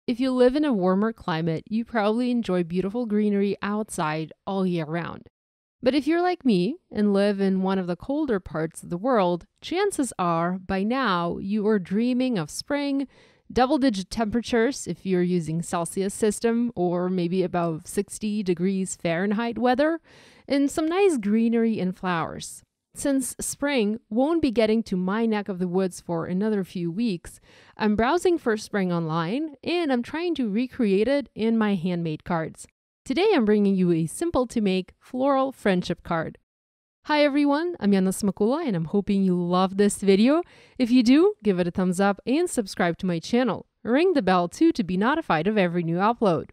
if you live in a warmer climate, you probably enjoy beautiful greenery outside all year round. But if you're like me and live in one of the colder parts of the world, chances are by now you are dreaming of spring, double-digit temperatures if you're using Celsius system, or maybe above 60 degrees Fahrenheit weather, and some nice greenery and flowers. Since spring won't be getting to my neck of the woods for another few weeks, I'm browsing for spring online and I'm trying to recreate it in my handmade cards. Today I'm bringing you a simple-to-make floral friendship card. Hi everyone, I'm Yana Smakula and I'm hoping you love this video. If you do, give it a thumbs up and subscribe to my channel. Ring the bell too to be notified of every new upload.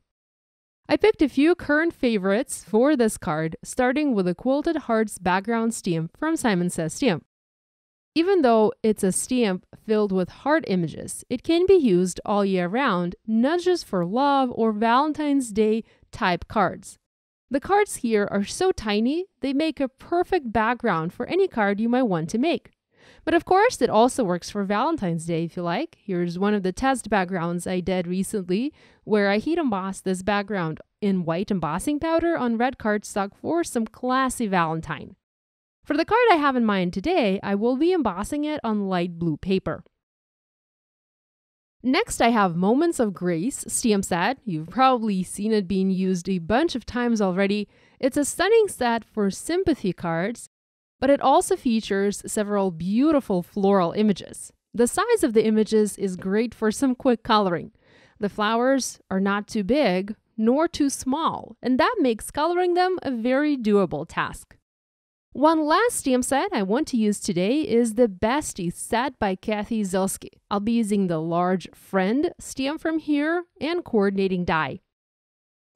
I picked a few current favorites for this card, starting with a quilted hearts background stamp from Simon Says Stamp. Even though it's a stamp filled with heart images, it can be used all year round, not just for love or Valentine's Day type cards. The cards here are so tiny, they make a perfect background for any card you might want to make. But of course, it also works for Valentine's Day if you like. Here's one of the test backgrounds I did recently, where I heat embossed this background in white embossing powder on red cardstock for some classy Valentine. For the card I have in mind today, I will be embossing it on light blue paper. Next, I have Moments of Grace stamp set. You've probably seen it being used a bunch of times already. It's a stunning set for sympathy cards, but it also features several beautiful floral images. The size of the images is great for some quick coloring. The flowers are not too big nor too small, and that makes coloring them a very doable task. One last stamp set I want to use today is the Bestie set by Kathy Zilski. I'll be using the large Friend stamp from here and coordinating die.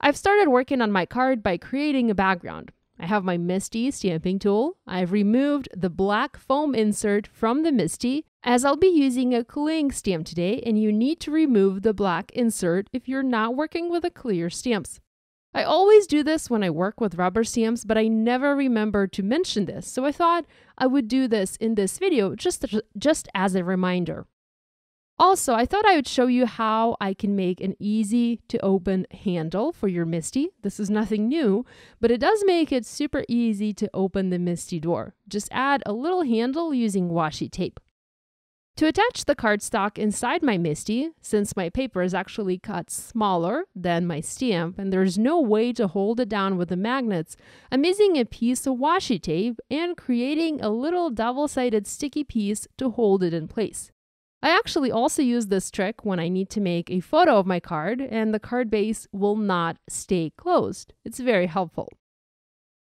I've started working on my card by creating a background. I have my Misty stamping tool. I've removed the black foam insert from the Misty, as I'll be using a cling stamp today, and you need to remove the black insert if you're not working with the clear stamps. I always do this when I work with rubber stamps, but I never remember to mention this, so I thought I would do this in this video just as a reminder. Also, I thought I would show you how I can make an easy-to-open handle for your Misty. This is nothing new, but it does make it super easy to open the Misty door. Just add a little handle using washi tape. To attach the cardstock inside my Misty, since my paper is actually cut smaller than my stamp and there's no way to hold it down with the magnets, I'm using a piece of washi tape and creating a little double-sided sticky piece to hold it in place. I actually also use this trick when I need to make a photo of my card and the card base will not stay closed. It's very helpful.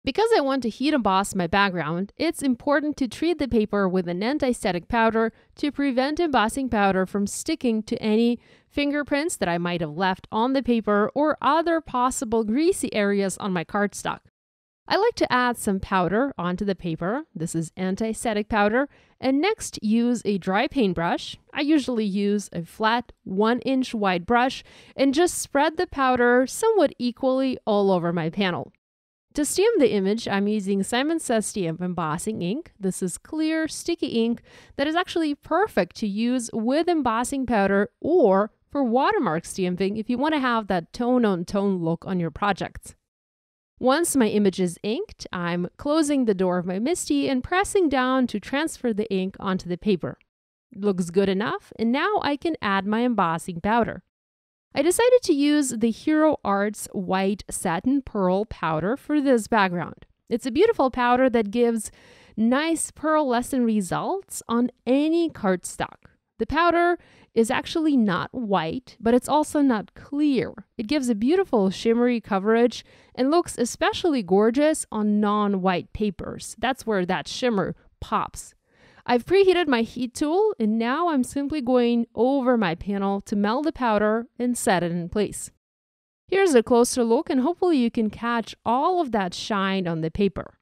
Because I want to heat emboss my background, it's important to treat the paper with an anti-static powder to prevent embossing powder from sticking to any fingerprints that I might have left on the paper or other possible greasy areas on my cardstock. I like to add some powder onto the paper. This is anti-static powder. And next, use a dry paintbrush. I usually use a flat 1-inch wide brush and just spread the powder somewhat equally all over my panel. To stamp the image, I'm using Simon Says Stamp embossing ink. This is clear, sticky ink that is actually perfect to use with embossing powder or for watermark stamping if you want to have that tone-on-tone look on your projects. Once my image is inked, I'm closing the door of my Misty and pressing down to transfer the ink onto the paper. It looks good enough, and now I can add my embossing powder. I decided to use the Hero Arts White Satin Pearl powder for this background. It's a beautiful powder that gives nice pearlescent results on any cardstock. The powder is actually not white, but it's also not clear. It gives a beautiful shimmery coverage and looks especially gorgeous on non-white papers. That's where that shimmer pops. I've preheated my heat tool and now I'm simply going over my panel to melt the powder and set it in place. Here's a closer look and hopefully you can catch all of that shine on the paper.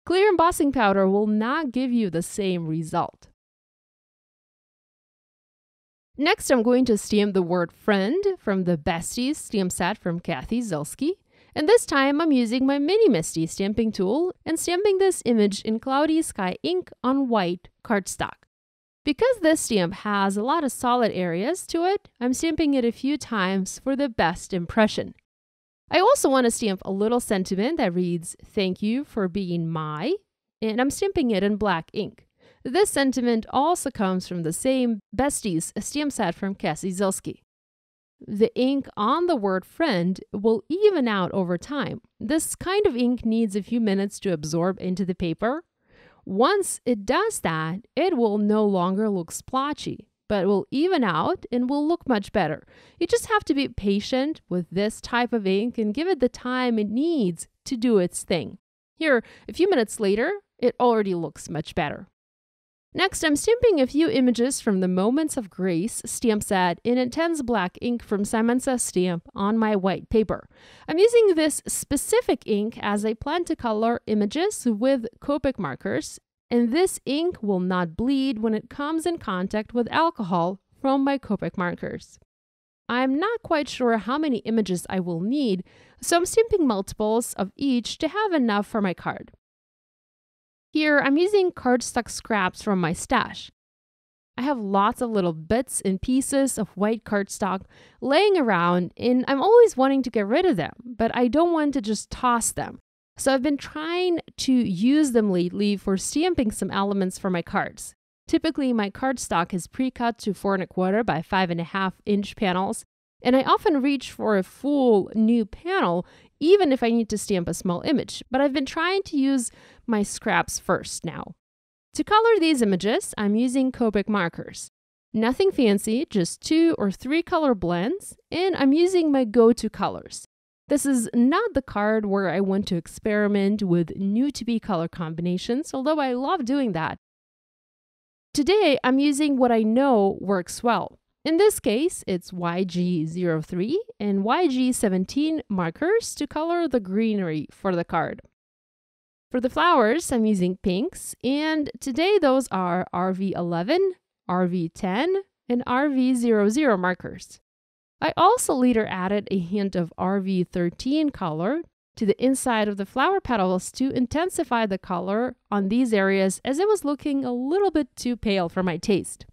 Clear embossing powder will not give you the same result. Next, I'm going to stamp the word friend from the Besties stamp set from Kathy Zilski. And this time I'm using my Mini Misty stamping tool and stamping this image in Cloudy Sky ink on white cardstock. Because this stamp has a lot of solid areas to it, I'm stamping it a few times for the best impression. I also want to stamp a little sentiment that reads, "Thank you for being my," and I'm stamping it in black ink. This sentiment also comes from the same Besties stamp set from Cassie Zielski. The ink on the word friend will even out over time. This kind of ink needs a few minutes to absorb into the paper. Once it does that, it will no longer look splotchy, but will even out and will look much better. You just have to be patient with this type of ink and give it the time it needs to do its thing. Here, a few minutes later, it already looks much better. Next, I'm stamping a few images from the Moments of Grace stamp set in intense black ink from Simon Says Stamp on my white paper. I'm using this specific ink as I plan to color images with Copic markers, and this ink will not bleed when it comes in contact with alcohol from my Copic markers. I'm not quite sure how many images I will need, so I'm stamping multiples of each to have enough for my card. Here, I'm using cardstock scraps from my stash. I have lots of little bits and pieces of white cardstock laying around, and I'm always wanting to get rid of them, but I don't want to just toss them. So I've been trying to use them lately for stamping some elements for my cards. Typically, my cardstock is pre-cut to 4 1/4 by 5.5 inch panels, and I often reach for a full new panel even if I need to stamp a small image, but I've been trying to use my scraps first now. To color these images, I'm using Copic markers. Nothing fancy, just 2 or 3 color blends, and I'm using my go-to colors. This is not the card where I want to experiment with new-to-be color combinations, although I love doing that. Today, I'm using what I know works well. In this case, it's YG03 and YG17 markers to color the greenery for the card. For the flowers, I'm using pinks, and today those are RV11, RV10, and RV00 markers. I also later added a hint of RV13 color to the inside of the flower petals to intensify the color on these areas as it was looking a little bit too pale for my taste.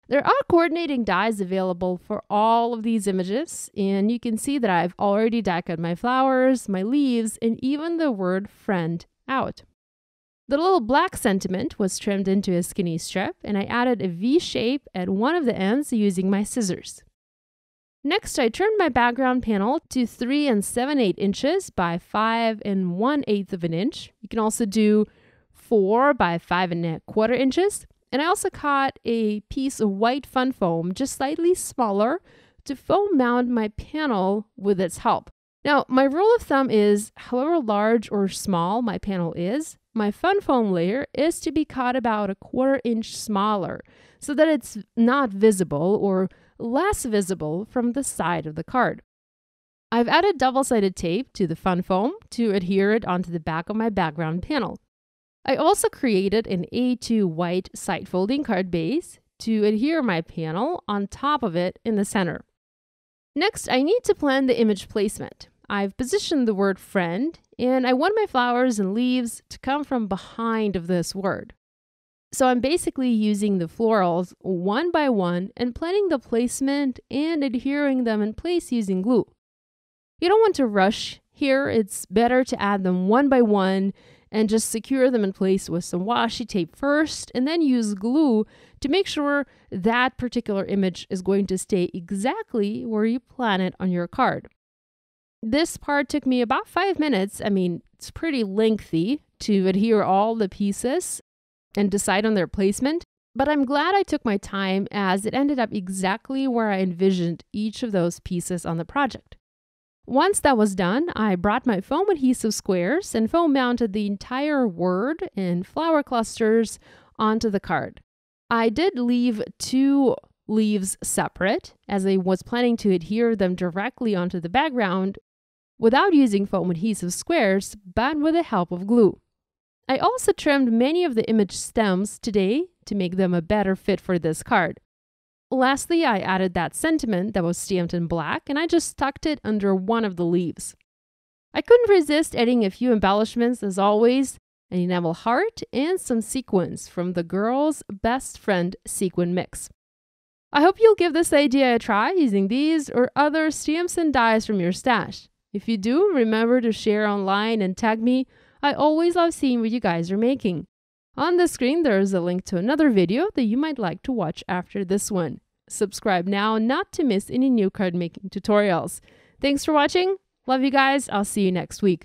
There are coordinating dies available for all of these images, and you can see that I've already die cut my flowers, my leaves, and even the word friend out. The little black sentiment was trimmed into a skinny strip, and I added a V shape at one of the ends using my scissors. Next, I trimmed my background panel to 3 7/8 inches by 5 1/8 of an inch. You can also do 4 by 5 1/4 inches. And I also cut a piece of white fun foam, just slightly smaller, to foam mount my panel with its help. Now, my rule of thumb is, however large or small my panel is, my fun foam layer is to be cut about 1/4 inch smaller, so that it's not visible or less visible from the side of the card. I've added double-sided tape to the fun foam to adhere it onto the back of my background panel. I also created an A2 white side folding card base to adhere my panel on top of it in the center. Next, I need to plan the image placement. I've positioned the word friend, and I want my flowers and leaves to come from behind of this word. So I'm basically using the florals one by one and planning the placement and adhering them in place using glue. You don't want to rush here. It's better to add them one by one and just secure them in place with some washi tape first, and then use glue to make sure that particular image is going to stay exactly where you plan it on your card. This part took me about 5 minutes. I mean, it's pretty lengthy to adhere all the pieces and decide on their placement, but I'm glad I took my time as it ended up exactly where I envisioned each of those pieces on the project. Once that was done, I brought my foam adhesive squares and foam mounted the entire word and flower clusters onto the card. I did leave 2 leaves separate as I was planning to adhere them directly onto the background without using foam adhesive squares, but with the help of glue. I also trimmed many of the image stems today to make them a better fit for this card. Lastly, I added that sentiment that was stamped in black, and I just tucked it under one of the leaves. I couldn't resist adding a few embellishments as always. an enamel heart, and some sequins from the Girl's Best Friend sequin mix. I hope you'll give this idea a try using these or other stamps and dies from your stash. If you do, remember to share online and tag me. I always love seeing what you guys are making. On the screen, there is a link to another video that you might like to watch after this one. Subscribe now not to miss any new card making tutorials. Thanks for watching. Love you guys. I'll see you next week.